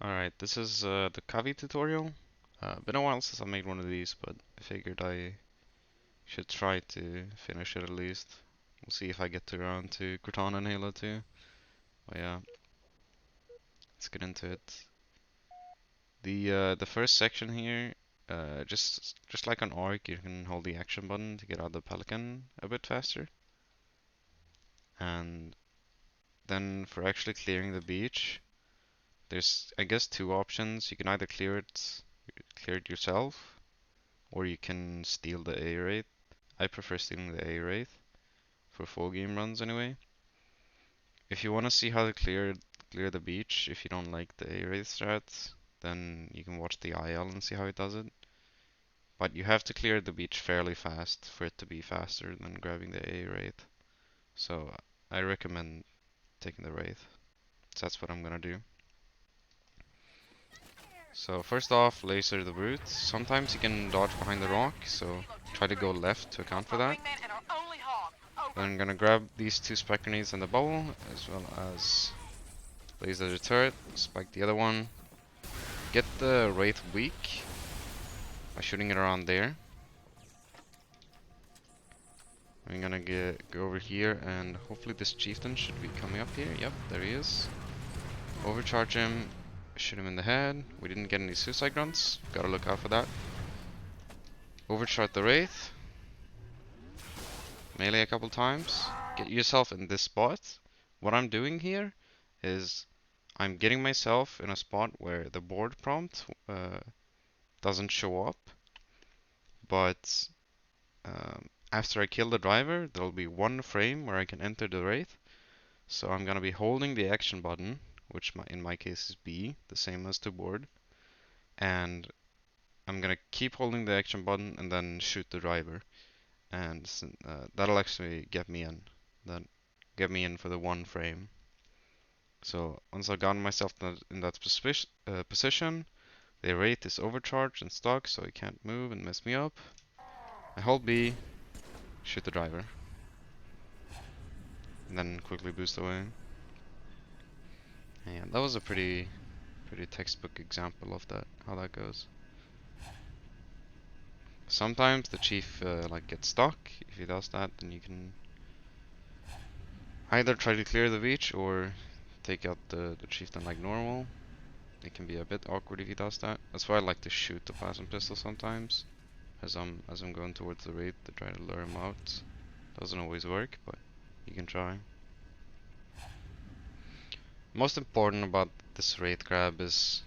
Alright, this is the Kavi tutorial. Been a while since I made one of these, but I figured I should try to finish it at least. We'll see if I get around to Cortana and Halo 2. But yeah, let's get into it. The first section here, just like on Ark, you can hold the action button to get out the Pelican a bit faster. And then for actually clearing the beach, there's I guess two options. You can either clear it yourself, or you can steal the A Wraith. I prefer stealing the A Wraith for full game runs anyway. If you want to see how to clear the beach, if you don't like the A Wraith strats, then you can watch the IL and see how it does it. But you have to clear the beach fairly fast for it to be faster than grabbing the A Wraith. So I recommend taking the Wraith. So that's what I'm gonna do. So first off, laser the brute. Sometimes you can dodge behind the rock, so try to go left to account for that. Then I'm gonna grab these two spike grenades and the bubble, as well as laser the turret, spike the other one. Get the Wraith weak by shooting it around there. I'm gonna go over here, and hopefully this Chieftain should be coming up here. Yep, there he is. Overcharge him, shoot him in the head. We didn't get any suicide grunts, gotta look out for that. Overcharge the Wraith. Melee a couple times. Get yourself in this spot. What I'm doing here is I'm getting myself in a spot where the board prompt doesn't show up, but after I kill the driver, there'll be one frame where I can enter the Wraith. So I'm gonna be holding the action button, which in my case is B, the same as to board, and I'm gonna keep holding the action button and then shoot the driver, and that'll actually get me in. Get me in for the one frame. So once I've gotten myself in that position, the Wraith is overcharged and stuck, so he can't move and mess me up. I hold B, shoot the driver, and then quickly boost away. And that was a pretty textbook example of that, how that goes. Sometimes the chief like gets stuck. If he does that, then you can either try to clear the beach or take out the chieftain like normal. It can be a bit awkward if he does that. That's why I like to shoot the plasma pistol sometimes, as I'm going towards the Wraith to try to lure him out. Doesn't always work, but you can try. Most important about this Wraith grab is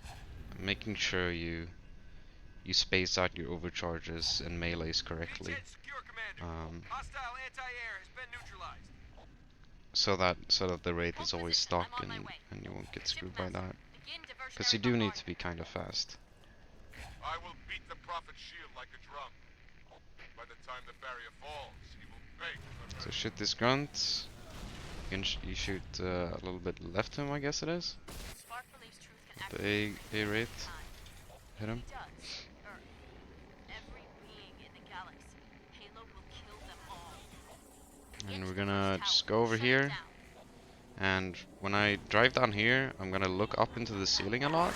making sure you space out your overcharges and melees correctly. So that the Wraith is always stuck and you won't get screwed by that. Because you do need to be kind of fast. I will beat the Prophet's shield like a drum. By the time the barrier falls, he will beg for So shoot this grunt. You shoot a little bit left to him, I guess it is. The A Wraith. Hit him. And we're gonna just go over here. And when I drive down here, I'm gonna look up into the ceiling a lot.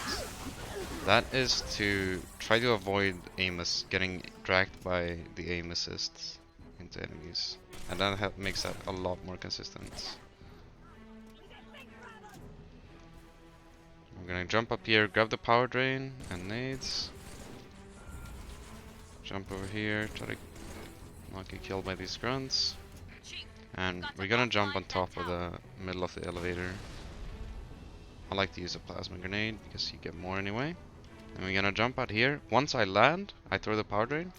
That is to try to avoid getting dragged by the aim assists into enemies. And that makes that a lot more consistent. I'm gonna jump up here, grab the power drain and nades. Jump over here, try to not get killed by these grunts. And we're gonna jump on top of the middle of the elevator. I like to use a plasma grenade because you get more anyway. And we're gonna jump out here. Once I land, I throw the power drain.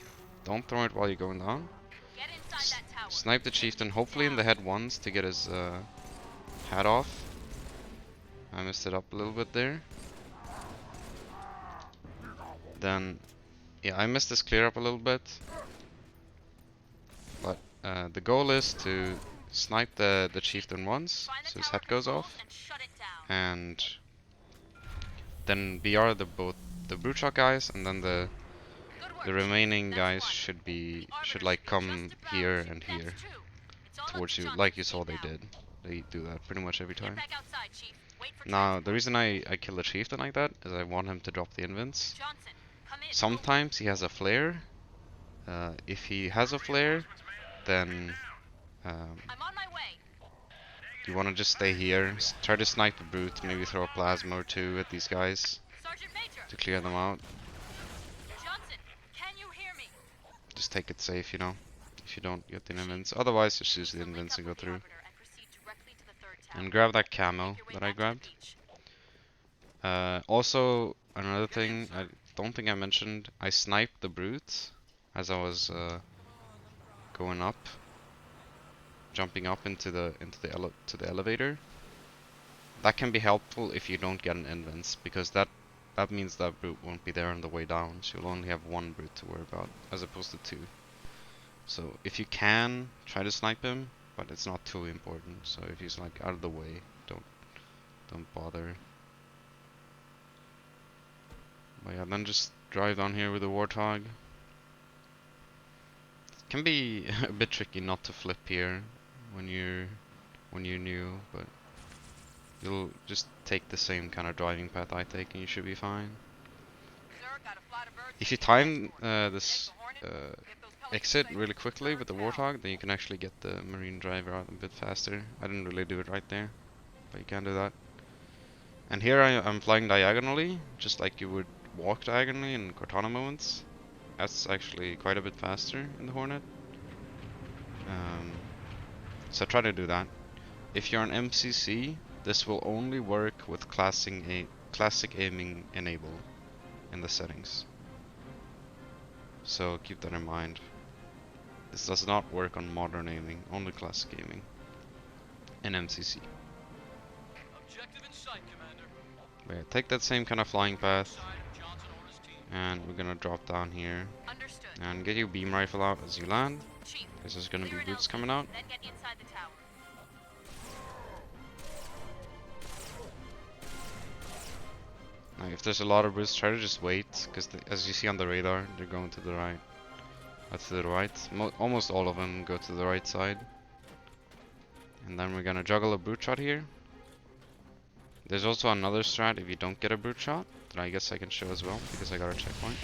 Don't throw it while you're going down. Snipe the chieftain, hopefully in the head once to get his hat off. I messed it up a little bit there. Then, yeah, I messed this clear up a little bit. But the goal is to snipe the chieftain once, so his head goes off. And then BR both the brute shot guys, and then the remaining guys should like come here and here towards you, like you saw they did. They do that pretty much every time. Now, the reason I kill the Chieftain like that is I want him to drop the invents. Sometimes he has a flare. If he has a flare, then um, you want to just stay here, try to snipe a brute, maybe throw a plasma or two at these guys to clear them out. Just take it safe, you know, if you don't get the invents. Otherwise, just use the invents and go through. And grab that camo that I grabbed. Also, another thing, I don't think I mentioned, I sniped the brute as I was going up, jumping up into the elevator. That can be helpful if you don't get an invents, because that means that brute won't be there on the way down, so you'll only have one brute to worry about, as opposed to two. So if you can, try to snipe him, but it's not too important. So if he's like out of the way, don't bother. But yeah, then just drive down here with the Warthog. It can be a bit tricky not to flip here when you're new, but you'll just take the same kind of driving path I take and you should be fine. If you time this exit really quickly with the Warthog, then you can actually get the Marine driver out a bit faster. I didn't really do it right there, but you can do that. And here I'm flying diagonally, just like you would walk diagonally in Cortana moments. That's actually quite a bit faster in the Hornet. So try to do that. If you're on MCC, this will only work with classic aiming enabled in the settings. So keep that in mind. This does not work on modern aiming, only classic aiming in MCC. Objective in sight, Commander. But yeah, take that same kind of flying path, and we're gonna drop down here. Understood. And get your beam rifle out as you land, Chief, because there's gonna be brutes coming out. then get inside the tower. Now, if there's a lot of brutes, try to just wait, because as you see on the radar, they're going to the right. To the right. Almost all of them go to the right side. And then we're gonna juggle a brute shot here. There's also another strat if you don't get a brute shot, that I guess I can show as well, because I got a checkpoint.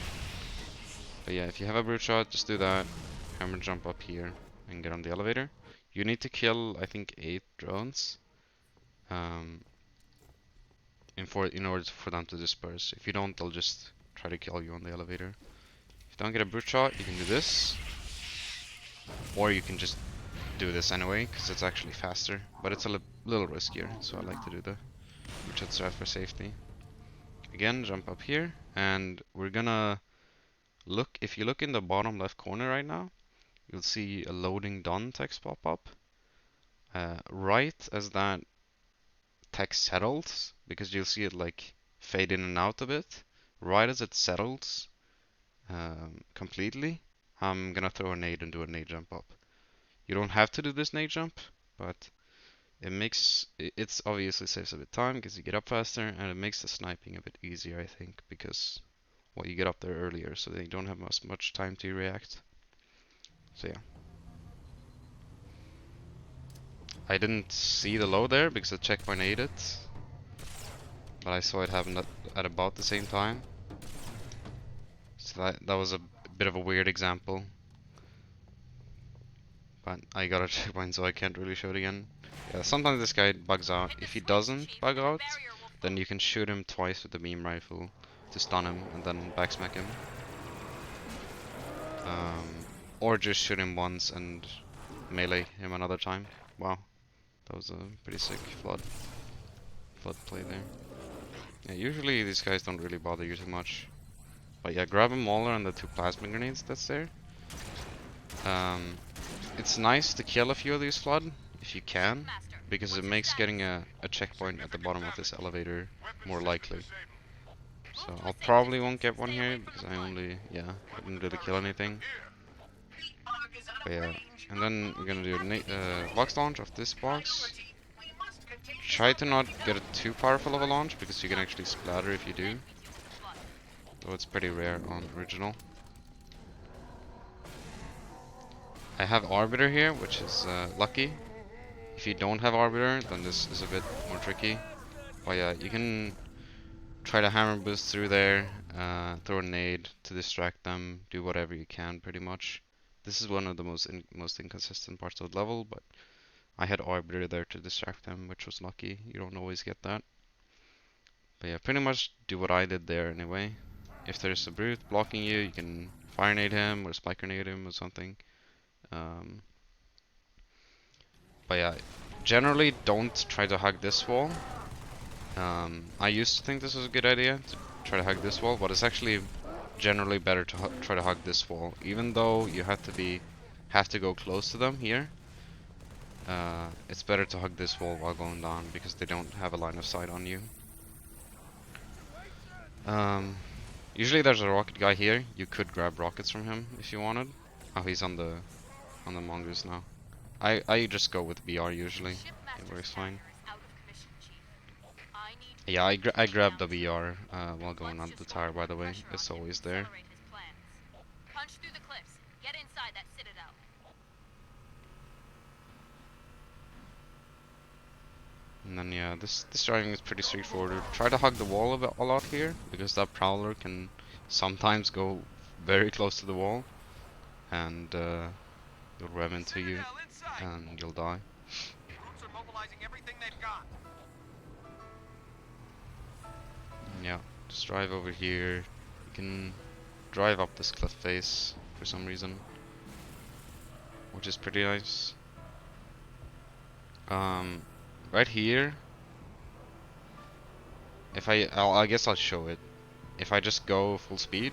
But yeah, if you have a brute shot, just do that. Hammer jump up here and get on the elevator. You need to kill, I think, 8 drones. In order for them to disperse. If you don't, they'll just try to kill you on the elevator. If you don't get a brute shot, you can do this. Or you can just do this anyway, because it's actually faster. But it's a little riskier, so I like to do the brute shot strat for safety. Again, jump up here, and we're gonna look. If you look in the bottom left corner right now, you'll see a loading done text pop up. Right as that text settles, because you'll see it like fade in and out a bit. Right as it settles completely, I'm gonna throw a nade and do a nade jump up. You don't have to do this nade jump, but it's obviously saves a bit of time because you get up faster, and it makes the sniping a bit easier, I think, because well, you get up there earlier, so they don't have as much time to react. So yeah. I didn't see the low there because the checkpoint ate it, but I saw it happen at about the same time. So that was a bit of a weird example. But I got a checkpoint, so I can't really show it again. Yeah, sometimes this guy bugs out. If he doesn't bug out, then you can shoot him twice with the beam rifle to stun him and then backsmack him. Or just shoot him once and melee him another time. Wow, that was a pretty sick flood play there. Yeah, usually these guys don't really bother you too much. But yeah, grab a mauler and the 2 plasma grenades that's there. It's nice to kill a few of these flood, if you can, because it makes getting a checkpoint at the bottom of this elevator more likely. So I'll probably won't get one here, because I didn't really kill anything. But yeah, and then we're gonna do a box launch of this box. Try to not get it too powerful of a launch, because you can actually splatter if you do. Though it's pretty rare on original. I have Arbiter here, which is lucky. If you don't have Arbiter, then this is a bit more tricky. But yeah, you can try to hammer boost through there, throw a nade to distract them, do whatever you can pretty much. This is one of the most inconsistent parts of the level, but I had Arbiter there to distract them, which was lucky. You don't always get that. But yeah, pretty much do what I did there anyway. If there's a brute blocking you, you can fire nade him or spike grenade him or something. Um, but yeah, generally don't try to hug this wall. I used to think this was a good idea to try to hug this wall, but it's actually generally better to try to hug this wall, even though you have to go close to them here. It's better to hug this wall while going down because they don't have a line of sight on you. Usually there's a rocket guy here. You could grab rockets from him if you wanted. Oh, he's on the mongoose now. I just go with BR usually. It works fine. Yeah, I grabbed the BR while going on the tower, by the way. It's always there. Punch through the cliffs. Get inside that Citadel. And then yeah, this driving is pretty straightforward. Try to hug the wall a lot here, because that prowler can sometimes go very close to the wall, and you'll rev into you, and you'll die. Troops are mobilizing everything they've got. And yeah, just drive over here. You can drive up this cliff face for some reason, which is pretty nice. Right here, if I guess I'll show it. If I just go full speed,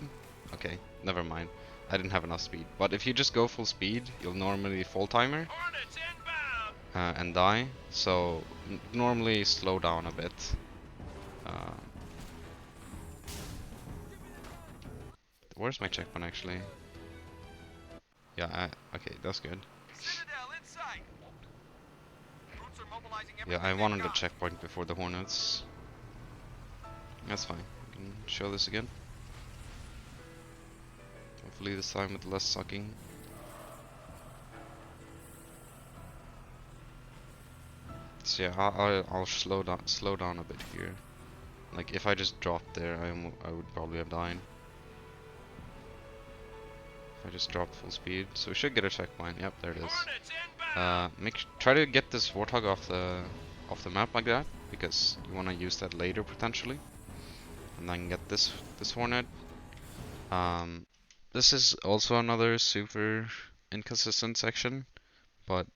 okay, never mind. I didn't have enough speed. But if you just go full speed, you'll normally full timer and die. So normally slow down a bit. Where's my checkpoint actually? Yeah, okay, that's good. Citadel in sight. Troops are mobilizing Yeah, everything I they've wanted the got. checkpoint before the Hornets. That's fine. We can show this again. Hopefully this time with less sucking. So yeah, I'll slow down a bit here. Like if I just dropped there, I would probably have died. If I just dropped full speed, so we should get a checkpoint. Yep, there it is. Try to get this warthog off the map like that, because you want to use that later potentially, and then get this Hornet. This is also another super inconsistent section, but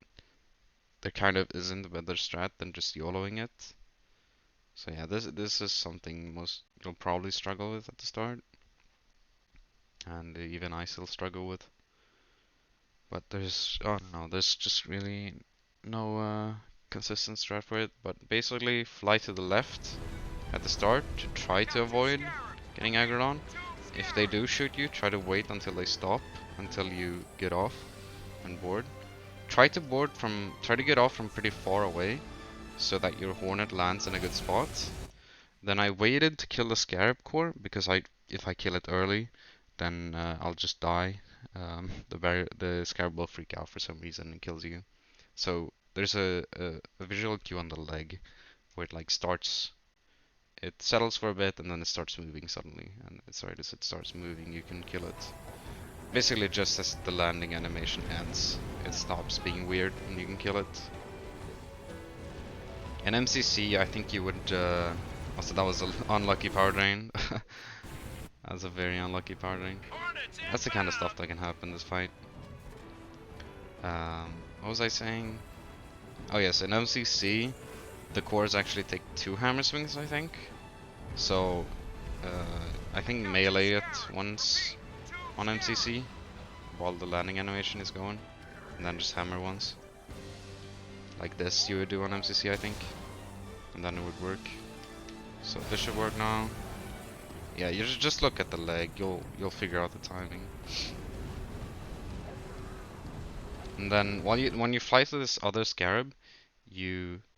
there kind of isn't a better strat than just YOLOing it. So yeah, this is something you'll probably struggle with at the start, and even I still struggle with. But there's, oh no, there's just really no consistent strat for it. But basically, fly to the left at the start to try to avoid getting aggroed on. If they do shoot you, try to wait until they stop, until you get off and board. Try to get off from pretty far away, so that your Hornet lands in a good spot. Then I waited to kill the Scarab core, because if I kill it early, then I'll just die. The Scarab will freak out for some reason and kills you. So there's a visual cue on the leg where it like starts, it settles for a bit and then it starts moving suddenly. And as right as it starts moving, you can kill it. Basically, just as the landing animation ends, it stops being weird and you can kill it. In MCC, I think you would. Also, that was an unlucky power drain. That's a very unlucky power drain. That's the kind of stuff that can happen in this fight. What was I saying? Oh yes, in MCC, the cores actually take 2 hammer swings, I think. So, I think melee it once on MCC while the landing animation is going, and then just hammer once. Like this you would do on MCC, I think, and then it would work. So this should work now. Yeah, you just look at the leg. You'll figure out the timing. And then when you fly to this other scarab,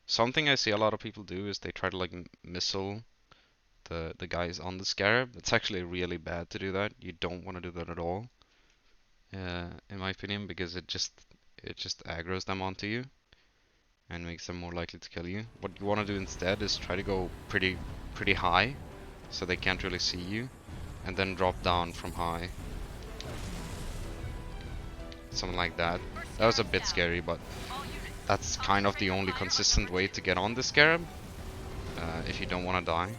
something I see a lot of people do is they try to like missile the guys on the scarab. It's actually really bad to do that. You don't want to do that at all, in my opinion, because it just aggroes them onto you. and makes them more likely to kill you. What you want to do instead is try to go pretty high, so they can't really see you, and then drop down from high. Something like that. That was a bit scary, but that's kind of the only consistent way to get on the scarab, if you don't want to die,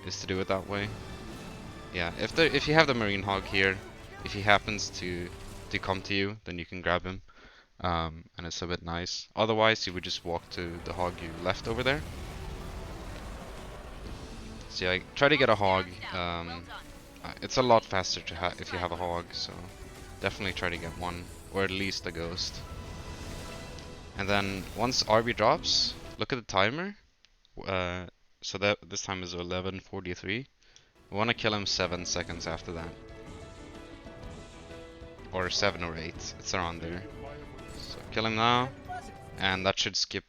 is to do it that way. Yeah, if you have the marine hog here, if he happens to come to you, then you can grab him, and it's a bit nice. Otherwise, you would just walk to the hog you left over there. So yeah, try to get a hog. It's a lot faster to have if you have a hog, so definitely try to get one, or at least a ghost. And then once RB drops, look at the timer. So that this time is 11:43. We want to kill him 7 seconds after that, or 7 or 8. It's around there. So kill him now, and that should skip.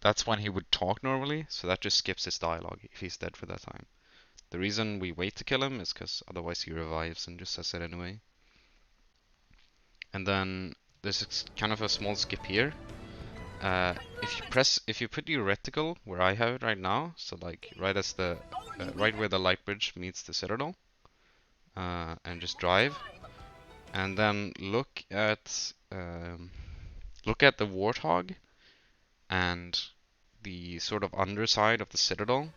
That's when he would talk normally, so that just skips his dialogue if he's dead for that time. The reason we wait to kill him is because otherwise he revives and just says it anyway. And then there's kind of a small skip here. If you put your reticle where I have it right now, so like right as the right where the light bridge meets the Citadel, and just drive, and then look at the Warthog and the sort of underside of the Citadel.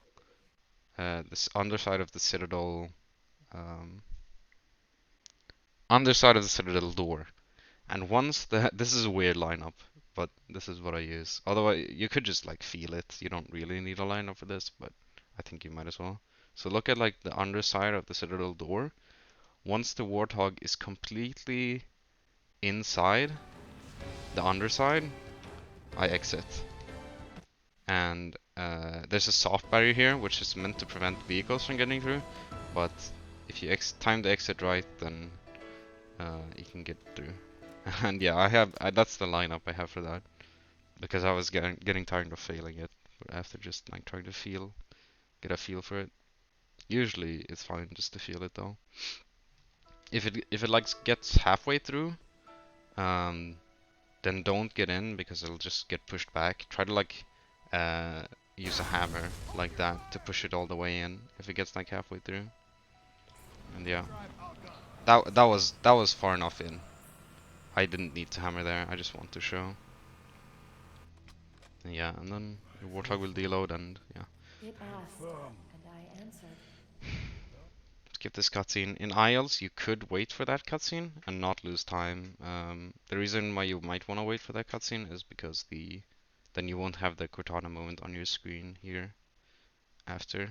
This underside of the Citadel, underside of the Citadel door. And once this is a weird lineup, but this is what I use. Otherwise, you could just like feel it. You don't really need a lineup for this, but I think you might as well. So look at like the underside of the Citadel door. Once the Warthog is completely inside the underside, I exit. And there's a soft barrier here, which is meant to prevent vehicles from getting through. But if you time the exit right, then you can get through. And yeah, that's the lineup I have for that, because I was getting tired of failing it after just like trying to get a feel for it. Usually it's fine just to feel it though. If it like gets halfway through, then don't get in because it'll just get pushed back. Try to like use a hammer like that to push it all the way in if it gets like halfway through. And yeah, that was far enough in. I didn't need to hammer there, I just want to show. And yeah, and then the Warthog will deload and yeah. It asked, and I answered. Skip this cutscene. In Isles, you could wait for that cutscene and not lose time. The reason why you might want to wait for that cutscene is because then you won't have the Cortana moment on your screen here after.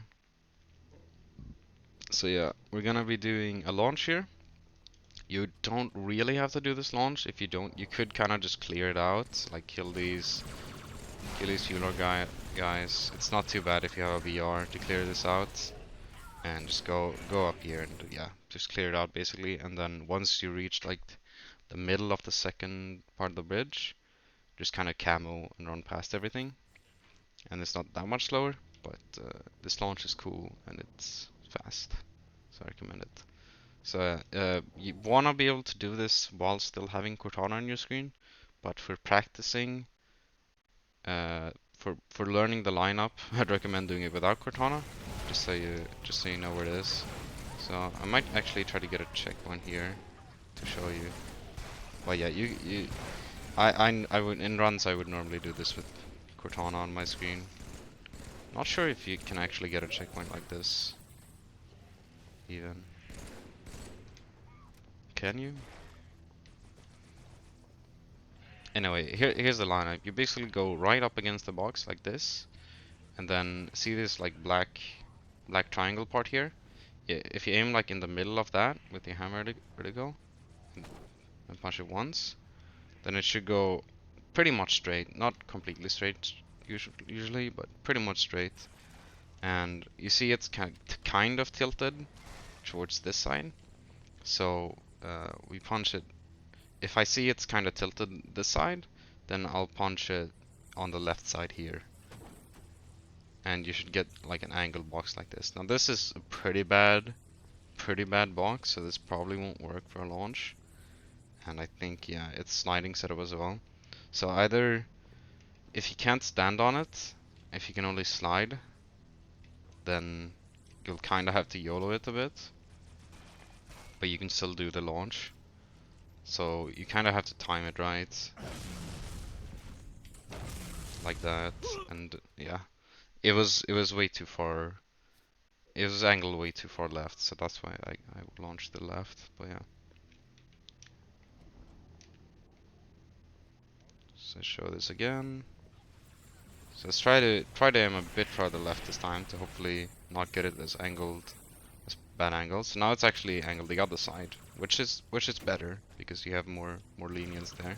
So yeah, we're gonna be doing a launch here. You don't really have to do this launch. If you don't, you could kind of just clear it out, like kill these healer guys. It's not too bad if you have a VR to clear this out, and just go up here and yeah, just clear it out basically. And then once you reach like the middle of the second part of the bridge, just kind of camo and run past everything. And it's not that much slower, but this launch is cool and it's fast, so I recommend it. So you wanna be able to do this while still having Cortana on your screen, but for practicing, for learning the lineup, I'd recommend doing it without Cortana, just so you know where it is. So I might actually try to get a checkpoint here to show you. But yeah, I would in runs I would normally do this with Cortana on my screen. Not sure if you can actually get a checkpoint like this even. Can you? Anyway, here's the lineup. You basically go right up against the box like this, and then see this like black triangle part here. If you aim like in the middle of that with your hammer reticle and punch it once, then it should go pretty much straight. Not completely straight usually, but pretty much straight. And you see it's kind of tilted towards this side. So we punch it. If I see it's kind of tilted this side, then I'll punch it on the left side here. And you should get like an angle box like this. Now this is a pretty bad box, so this probably won't work for a launch. And I think, yeah, it's sliding setup as well. So either if you can't stand on it, if you can only slide, then you'll kind of have to YOLO it a bit, but you can still do the launch. So you kind of have to time it right, like that, and yeah, it was way too far. It was angled way too far left, so that's why I launched the left. But yeah, so show this again. So let's try to aim a bit farther left this time to hopefully not get it as angled, as bad angle. So now it's actually angled the other side, which is better because you have more lenience there.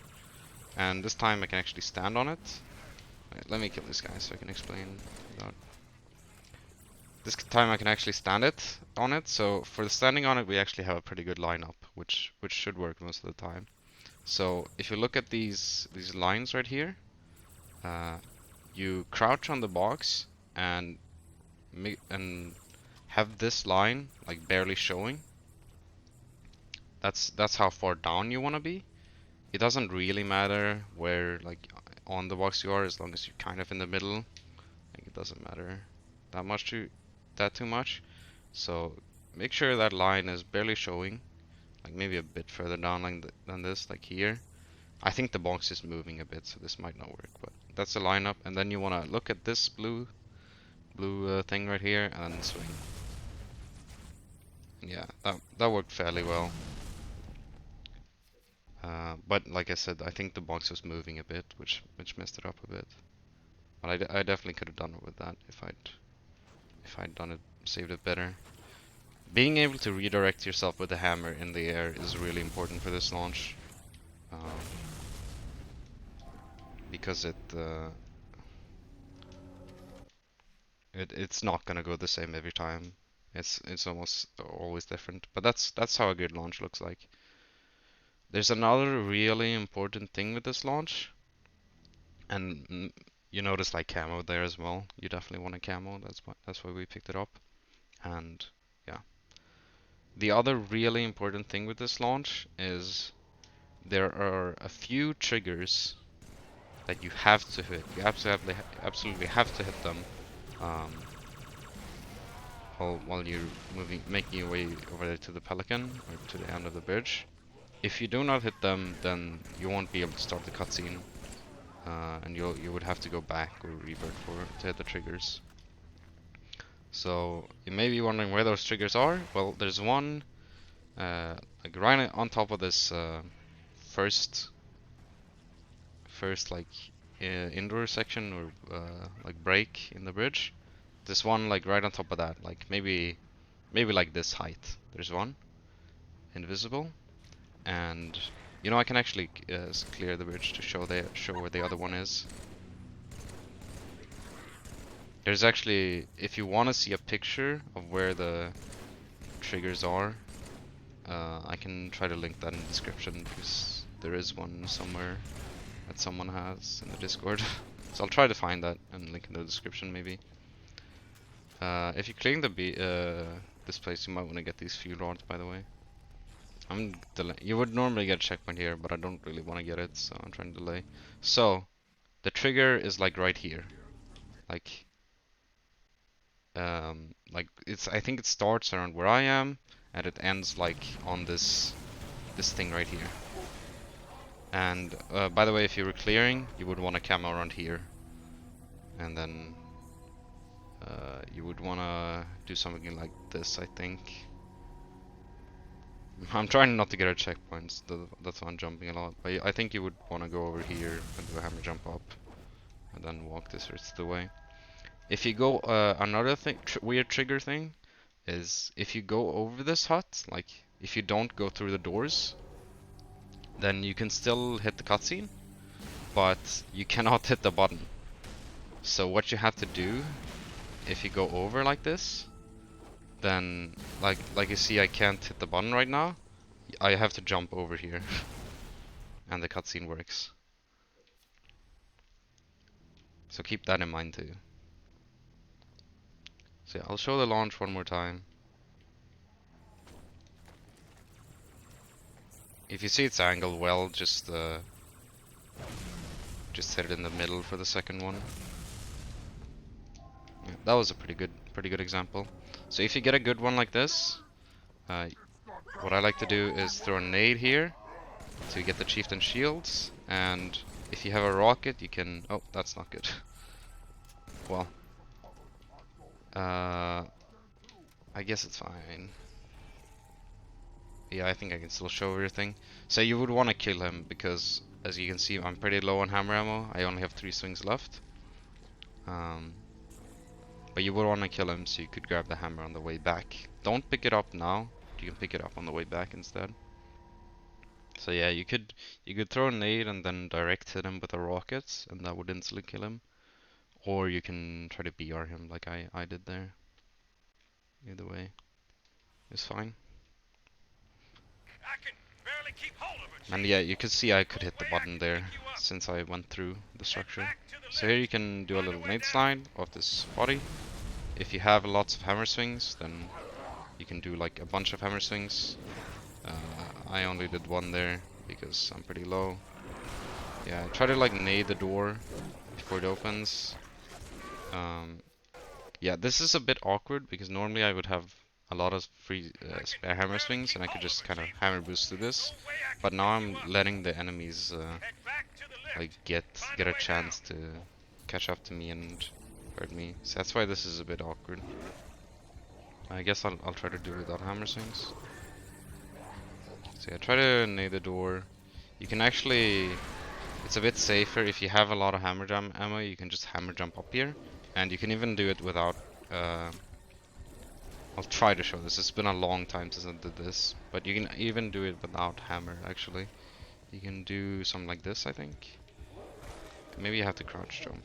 And this time I can actually stand on it. Wait, let me kill this guy so I can explain that. This time I can actually stand it on it. So for the standing on it, we actually have a pretty good lineup, which should work most of the time. So if you look at these lines right here, you crouch on the box and have this line like barely showing. That's how far down you want to be. It doesn't really matter where like on the box you are, as long as you're kind of in the middle. Like it doesn't matter too much. So make sure that line is barely showing, like maybe a bit further down than this, like here. I think the box is moving a bit, so this might not work, but that's the lineup. And then you want to look at this blue thing right here and then swing. And yeah, that worked fairly well. But like I said, I think the box was moving a bit, which messed it up a bit. But I definitely could have done it with that if I'd done it, saved it better. Being able to redirect yourself with the hammer in the air is really important for this launch, because it's not gonna go the same every time. It's almost always different. But that's how a good launch looks like. There's another really important thing with this launch, and you notice like camo there as well. You definitely want a camo. That's why we picked it up. And yeah, the other really important thing with this launch is there are a few triggers that you have to hit. You absolutely have to hit them while you're making your way over there to the Pelican or to the end of the bridge. If you do not hit them, then you won't be able to start the cutscene, and you would have to go back or revert to hit the triggers. So you may be wondering where those triggers are. Well, there's one like right on top of this first like indoor section or like break in the bridge. There's one like right on top of that, like maybe like this height. There's one invisible, and you know I can actually clear the bridge to show where the other one is. There's actually, if you want to see a picture of where the triggers are, I can try to link that in the description because there is one somewhere that someone has in the Discord. So I'll try to find that and link in the description maybe. If you're clearing this place, you might want to get these fuel rods, by the way. You would normally get a checkpoint here, but I don't really want to get it, so I'm trying to delay. So the trigger is like right here, like I think it starts around where I am, and it ends like on this thing right here. And by the way, if you were clearing, you would want a camo around here, and then you would want to do something like this, I think. I'm trying not to get a checkpoints, that's why I'm jumping a lot. But I think you would want to go over here and do a hammer jump up, and then walk this rest of the way. If you go, another thing, weird trigger thing, is if you go over this hut, like if you don't go through the doors, then you can still hit the cutscene, but you cannot hit the button. So what you have to do, if you go over like this, then like you see I can't hit the button right now, I have to jump over here and the cutscene works. So keep that in mind too. So yeah, I'll show the launch one more time. If you see it's angled well, just Just set it in the middle for the second one. Yeah, that was a pretty good example. So if you get a good one like this, what I like to do is throw a nade here to get the Chieftain shields, and if you have a rocket, you can. Oh, that's not good. Well, I guess it's fine. Yeah, I think I can still show everything. So you would want to kill him because, as you can see, I'm pretty low on hammer ammo. I only have 3 swings left. But you would want to kill him so you could grab the hammer on the way back. Don't pick it up now. You can pick it up on the way back instead. So yeah, you could throw a nade and then direct hit him with a rocket, and that would instantly kill him. Or you can try to BR him like I did there. Either way, it's fine. I can barely keep hold of it. And yeah, you could see I could hit the button there since I went through the structure. So here you can do a little nade slide off this body. If you have lots of hammer swings, then you can do like a bunch of hammer swings. I only did one there because I'm pretty low. Yeah, try to like nade the door before it opens. Yeah, this is a bit awkward because normally I would have a lot of free spare hammer swings and I could just kind of hammer boost through this. But now I'm letting the enemies like get a chance to catch up to me and hurt me. So that's why this is a bit awkward. I guess I'll try to do it without hammer swings. So yeah, try to nade the door. You can actually, it's a bit safer if you have a lot of hammer jump ammo. You can just hammer jump up here, and you can even do it without. I'll try to show this. It's been a long time since I did this, but you can even do it without hammer. Actually, you can do something like this. I think. Maybe you have to crouch jump.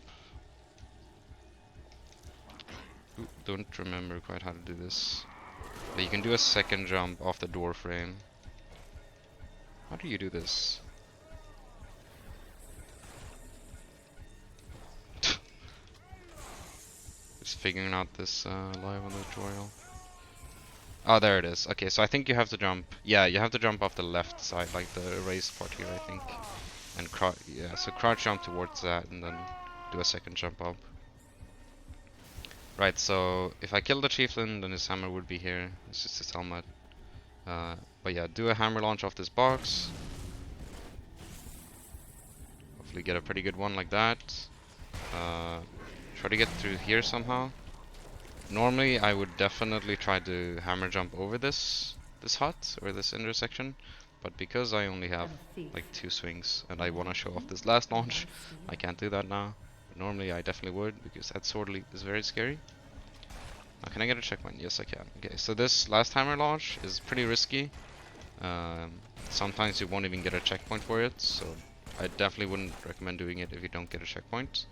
Ooh, don't remember quite how to do this. But you can do a second jump off the door frame. How do you do this? Just figuring out this live on the tutorial. Oh, there it is. Okay, so I think you have to jump. Yeah, you have to jump off the left side, like the raised part here, I think. And yeah, so crouch jump towards that, and then do a second jump up. Right, so if I kill the Chieftain, then his hammer would be here. It's just his helmet. But yeah, do a hammer launch off this box. Hopefully get a pretty good one like that. Try to get through here somehow. Normally I would definitely try to hammer jump over this hut or this intersection, but because I only have like 2 swings and I want to show off this last launch, I can't do that now. But normally I definitely would, because that sword is very scary. Now, can I get a checkpoint? Yes, I can. Okay, so this last hammer launch is pretty risky. Sometimes you won't even get a checkpoint for it, so I definitely wouldn't recommend doing it if you don't get a checkpoint.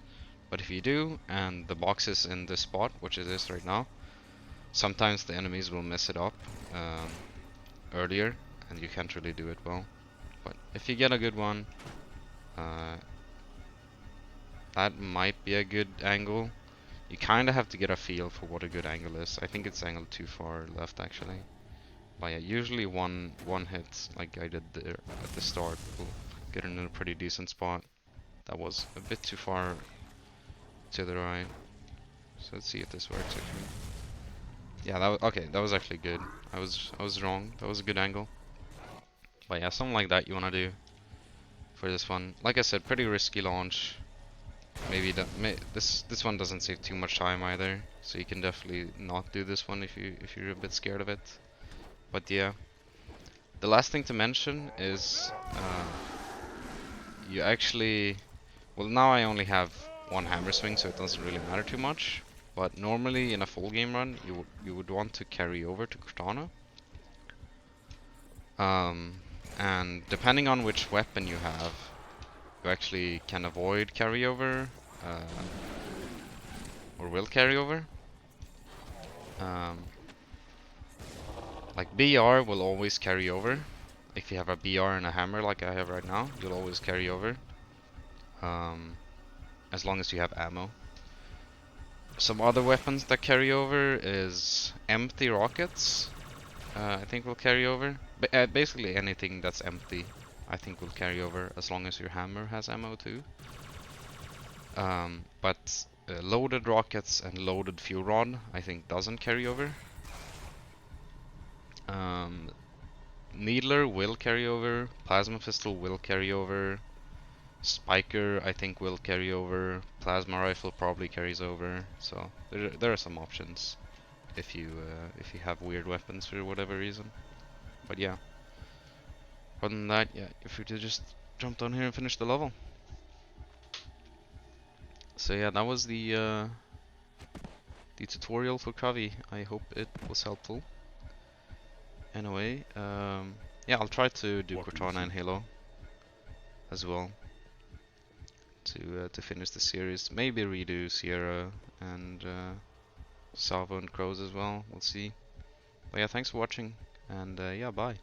But if you do, and the box is in this spot, which it is right now, sometimes the enemies will mess it up earlier, and you can't really do it well. But if you get a good one, that might be a good angle. You kind of have to get a feel for what a good angle is. I think it's angled too far left, actually. But yeah, usually one hit, like I did there at the start, will get in a pretty decent spot. That was a bit too far to the right. So let's see if this works actually. Yeah, that was okay. That was actually good. I was wrong. That was a good angle. But yeah, something like that you wanna do for this one. Like I said, pretty risky launch. Maybe this one doesn't save too much time either, so you can definitely not do this one if you're a bit scared of it. But yeah, the last thing to mention is you actually, well, now I only have 1 hammer swing, so it doesn't really matter too much. But normally in a full game run, you would want to carry over to Katana. And depending on which weapon you have, you actually can avoid carryover, or will carryover. Like BR will always carry over. If you have a BR and a hammer like I have right now, you'll always carry over. As long as you have ammo. Some other weapons that carry over is empty rockets. I think will carry over. Basically anything that's empty, I think will carry over as long as your hammer has ammo too. But loaded rockets and loaded fuel rod, I think, doesn't carry over. Needler will carry over. Plasma pistol will carry over. Spiker, I think, will carry over. Plasma rifle probably carries over. So there are some options if you have weird weapons for whatever reason. But yeah. Other than that, yeah, if we could just jump down here and finish the level. So yeah, that was the tutorial for Kavi. I hope it was helpful. Anyway, yeah, I'll try to do Cortana and Halo as well to finish the series. Maybe redo Sierra and Salvo and Crows as well. We'll see. But yeah, thanks for watching, and yeah, bye.